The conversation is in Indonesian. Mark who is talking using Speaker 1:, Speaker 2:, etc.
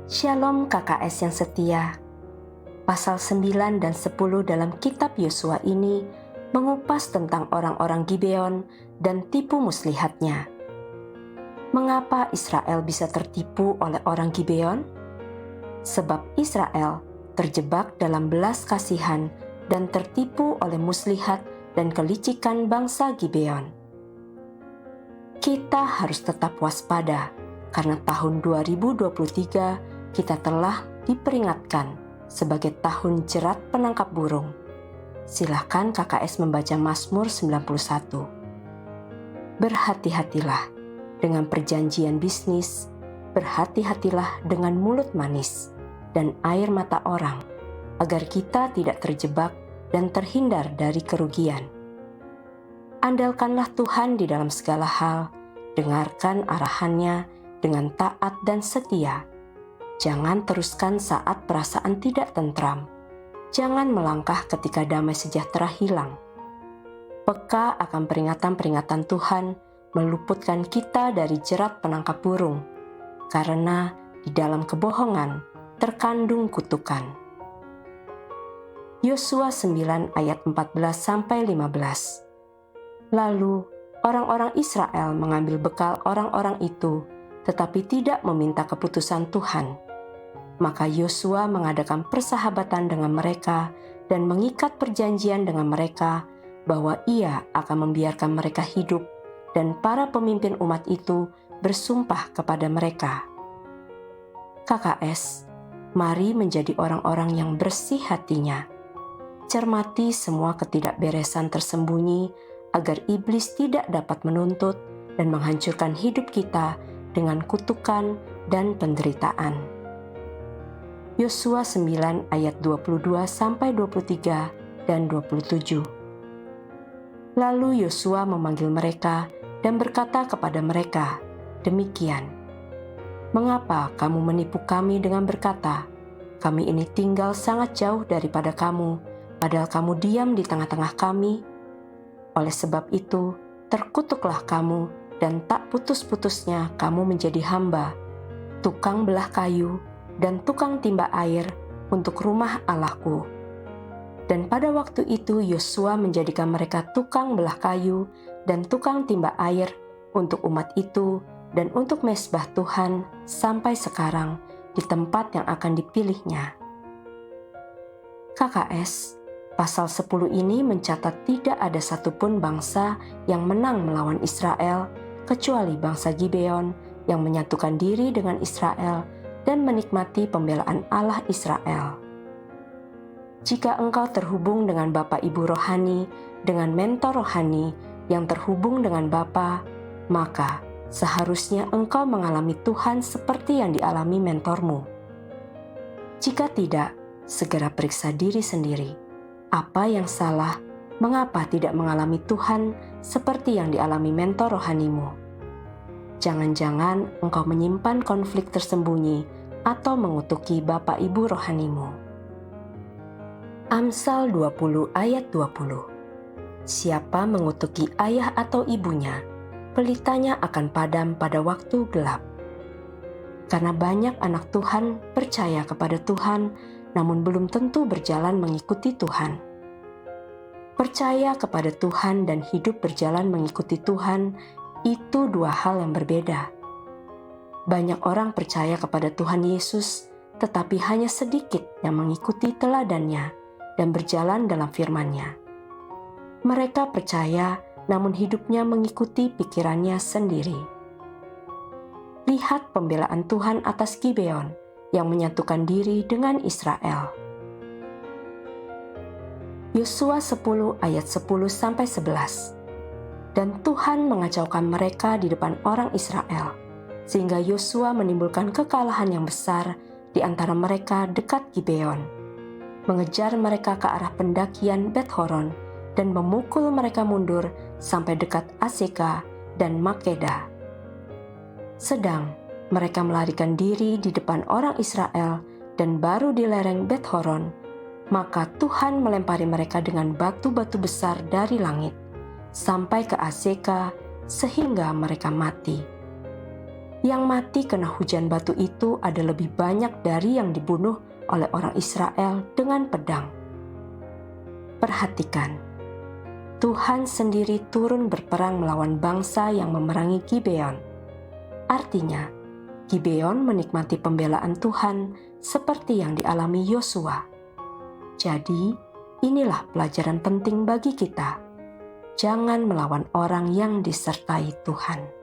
Speaker 1: Shalom KKS yang setia. Pasal 9 dan 10 dalam kitab Yosua ini mengupas tentang orang-orang Gibeon dan tipu muslihatnya. Mengapa Israel bisa tertipu oleh orang Gibeon? Sebab Israel terjebak dalam belas kasihan dan tertipu oleh muslihat dan kelicikan bangsa Gibeon. Kita harus tetap waspada karena tahun 2023 kita telah diperingatkan sebagai tahun jerat penangkap burung. Silakan KKS membaca Mazmur 91. Berhati-hatilah dengan perjanjian bisnis, berhati-hatilah dengan mulut manis dan air mata orang, agar kita tidak terjebak dan terhindar dari kerugian. Andalkanlah Tuhan di dalam segala hal, dengarkan arahannya dengan taat dan setia. Jangan teruskan saat perasaan tidak tentram. Jangan melangkah ketika damai sejahtera hilang. Peka akan peringatan-peringatan Tuhan meluputkan kita dari jerat penangkap burung, karena di dalam kebohongan terkandung kutukan. Yosua 9 ayat 14-15. Lalu orang-orang Israel mengambil bekal orang-orang itu, tetapi tidak meminta keputusan Tuhan. Maka Yosua mengadakan persahabatan dengan mereka dan mengikat perjanjian dengan mereka bahwa ia akan membiarkan mereka hidup, dan para pemimpin umat itu bersumpah kepada mereka. KKS, mari menjadi orang-orang yang bersih hatinya. Cermati semua ketidakberesan tersembunyi agar iblis tidak dapat menuntut dan menghancurkan hidup kita dengan kutukan dan penderitaan. Yosua 9 ayat 22-23 dan 27. Lalu Yosua memanggil mereka dan berkata kepada mereka, demikian, mengapa kamu menipu kami dengan berkata, kami ini tinggal sangat jauh daripada kamu, padahal kamu diam di tengah-tengah kami? Oleh sebab itu, terkutuklah kamu dan tak putus-putusnya kamu menjadi hamba, tukang belah kayu, dan tukang timba air untuk rumah Allahku. Dan pada waktu itu Yosua menjadikan mereka tukang belah kayu dan tukang timba air untuk umat itu dan untuk mezbah Tuhan sampai sekarang di tempat yang akan dipilihnya. KKS, pasal 10 ini mencatat tidak ada satupun bangsa yang menang melawan Israel kecuali bangsa Gibeon yang menyatukan diri dengan Israel dan menikmati pembelaan Allah Israel. Jika engkau terhubung dengan Bapak Ibu rohani, dengan mentor rohani yang terhubung dengan Bapa, maka seharusnya engkau mengalami Tuhan seperti yang dialami mentormu. Jika tidak, segera periksa diri sendiri. Apa yang salah? Mengapa tidak mengalami Tuhan seperti yang dialami mentor rohanimu? Jangan-jangan engkau menyimpan konflik tersembunyi atau mengutuki Bapak Ibu rohanimu. Amsal 20 ayat 20. Siapa mengutuki ayah atau ibunya, pelitanya akan padam pada waktu gelap. Karena banyak anak Tuhan percaya kepada Tuhan, namun belum tentu berjalan mengikuti Tuhan. Percaya kepada Tuhan dan hidup berjalan mengikuti Tuhan itu dua hal yang berbeda. Banyak orang percaya kepada Tuhan Yesus, tetapi hanya sedikit yang mengikuti teladannya dan berjalan dalam firman-Nya. Mereka percaya, namun hidupnya mengikuti pikirannya sendiri. Lihat pembelaan Tuhan atas Gibeon yang menyatukan diri dengan Israel. Yosua 10 ayat 10-11. Dan Tuhan mengacaukan mereka di depan orang Israel, sehingga Yosua menimbulkan kekalahan yang besar di antara mereka dekat Gibeon, mengejar mereka ke arah pendakian Bet-horon dan memukul mereka mundur sampai dekat Azeka dan Makeda. Sedang mereka melarikan diri di depan orang Israel dan baru di lereng Bet-horon, maka Tuhan melempari mereka dengan batu-batu besar dari langit sampai ke Azeka sehingga mereka mati. Yang mati kena hujan batu itu ada lebih banyak dari yang dibunuh oleh orang Israel dengan pedang. Perhatikan, Tuhan sendiri turun berperang melawan bangsa yang memerangi Gibeon. Artinya, Gibeon menikmati pembelaan Tuhan seperti yang dialami Yosua. Jadi, inilah pelajaran penting bagi kita. Jangan melawan orang yang disertai Tuhan.